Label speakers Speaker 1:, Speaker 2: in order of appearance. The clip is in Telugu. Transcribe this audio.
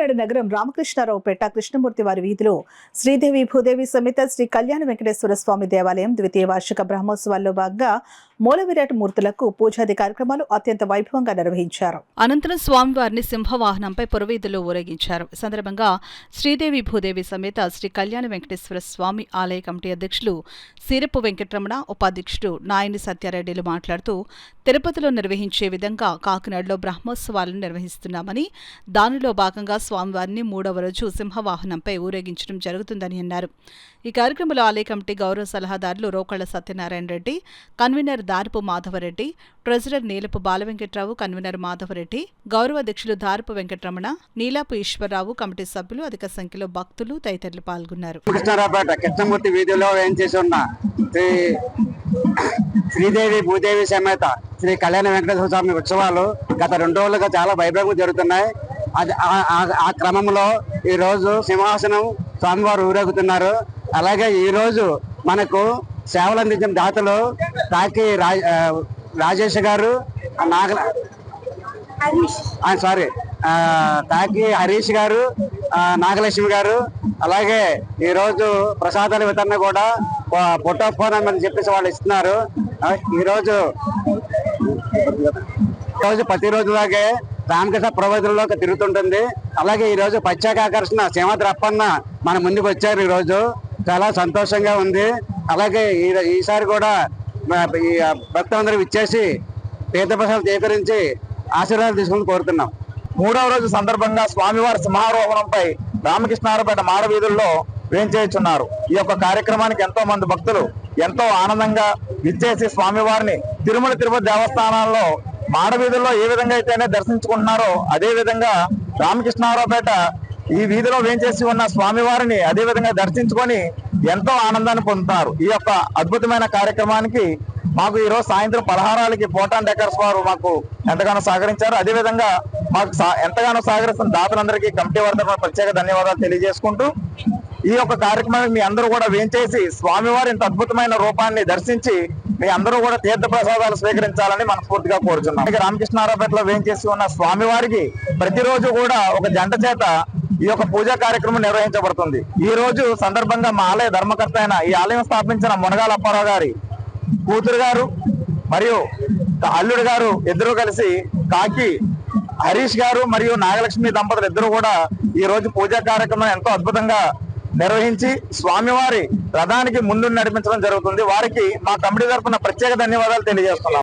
Speaker 1: కాకినాడ నగరం రామకృష్ణారావుపేట కృష్ణమూర్తి వారి వీధిలో శ్రీదేవి భూదేవి సమేత శ్రీ కళ్యాణ వెంకటేశ్వర స్వామి దేవాలయం ద్వితీయ వార్షిక బ్రహ్మోత్సవాల్లో భాగంగా మూలవిరాట్ మూర్తులకు పూజాది కార్యక్రమాలు అత్యంత వైభవంగా నిర్వహించారు. అనంతరం స్వామివారిని సింహవాహనంపై పురవీధుల్లో ఊరేగించారు. ఈ సందర్భంగా శ్రీదేవి భూదేవి సమేత శ్రీ కళ్యాణ వెంకటేశ్వర స్వామి ఆలయ కమిటీ అధ్యక్షులు సీరపు వెంకటరమణ, ఉపాధ్యక్షుడు నాయని సత్యారెడ్డిలు మాట్లాడుతూ తిరుపతిలో నిర్వహించే విధంగా కాకినాడలో బ్రహ్మోత్సవాలను నిర్వహిస్తున్నామని, దానిలో భాగంగా స్వామివారిని 3వ రోజు సింహవాహనంపై ఊరేగించడం జరుగుతుందని అన్నారు. ఈ కార్యక్రమంలో ఆలయ కమిటీ గౌరవ సలహాదారులు రోకళ్ల సత్యనారాయణ రెడ్డి, కన్వీనర్ దారపు మాధవరెడ్డి, ట్రెజరర్ నీలపు బాలవెంకట్రావు, కన్వీనర్ మాధవరెడ్డి, గౌరవ అధ్యక్షులు దారపు వెంకటరమణ, నీలాపు ఈశ్వరరావు, కమిటీ సభ్యులు, అధిక సంఖ్యలో భక్తులు తదితరులు పాల్గొన్నారు.
Speaker 2: కృష్ణమూర్తి వీధిలో శ్రీదేవి భూదేవి సమేత శ్రీ కళ్యాణ వెంకటేశ్వర స్వామి ఉత్సవాలు గత 2 రోజులుగా చాలా వైభవంగా జరుగుతున్నాయి. అది ఆ క్రమంలో ఈ రోజు సింహాసనం స్వామివారు ఊరేగుతున్నారు. అలాగే ఈ రోజు మనకు సేవలు అందించిన దాతలు తాకి రాజేష్ గారు, తాకి హరీష్ గారు, నాగలక్ష్మి గారు, అలాగే ఈ రోజు ప్రసాదాల వితరణ కూడా ఫోన్ అని చెప్పేసి వాళ్ళు ఇస్తున్నారు. ఈ రోజు ప్రతిరోజులాగే రామకృష్ణ ప్రవచనంలో తిరుగుతుంటుంది. అలాగే ఈ రోజు ప్రత్యేక ఆకర్షణ సింహాద్రి అప్పన్న మన ముందుకు వచ్చారు. ఈ రోజు చాలా సంతోషంగా ఉంది. అలాగే ఈసారి కూడా భక్తులందరూ ఇచ్చేసి తీర్థప్రసాదం స్వీకరించి ఆశీర్వాదాలు తీసుకుని కోరుతున్నాం.
Speaker 3: 3వ రోజు సందర్భంగా స్వామివారి సింహారోహణంపై రామకృష్ణారావుపేట మాడవీధుల్లో వేంచేస్తున్నారు. ఈ యొక్క కార్యక్రమానికి ఎంతో మంది భక్తులు ఎంతో ఆనందంగా విచ్చేసి స్వామివారిని తిరుపతి దేవస్థానాల్లో మాడవీధుల్లో ఏ విధంగా అయితేనే దర్శించుకుంటున్నారో అదే విధంగా రామకృష్ణారావుపేట ఈ వీధిలో వేంచేసి ఉన్న స్వామివారిని అదే విధంగా దర్శించుకొని ఎంతో ఆనందాన్ని పొందుతారు. ఈ యొక్క అద్భుతమైన కార్యక్రమానికి మాకు ఈ రోజు సాయంత్రం పలహారాలకి పోటాన్ డెకర్స్ వారు మాకు ఎంతగానో సహకరించారు. అదేవిధంగా మాకు ఎంతగానో సహకరిస్తున్న దాతలందరికీ కమిటీ వారి ప్రత్యేక ధన్యవాదాలు తెలియజేసుకుంటూ ఈ యొక్క కార్యక్రమాన్ని మీ అందరూ కూడా వేంచేసి స్వామివారి ఇంత అద్భుతమైన రూపాన్ని దర్శించి మీ అందరూ కూడా తీర్థ ప్రసాదాలు స్వీకరించాలని మనస్ఫూర్తిగా కోరుచున్నాం. రామకృష్ణారావుపేటలో వేంచేసి ఉన్న స్వామివారికి ప్రతిరోజు కూడా ఒక జంట చేత ఈ యొక్క పూజా కార్యక్రమం నిర్వహించబడుతుంది. ఈ రోజు సందర్భంగా మా ఆలయ ధర్మకర్త అయిన ఈ ఆలయం స్థాపించిన మునగాల అప్పారావు గారి కూతురు గారు మరియు అల్లుడు గారు ఇద్దరు కలిసి కాకి హరీష్ గారు మరియు నాగలక్ష్మి దంపతులు ఇద్దరు కూడా ఈ రోజు పూజా కార్యక్రమం ఎంతో అద్భుతంగా నిర్వహించి స్వామివారి రథానికి ముందు నడిపించడం జరుగుతుంది. వారికి మా కమిటీ తరఫున ప్రత్యేక ధన్యవాదాలు తెలియజేస్తున్నాం.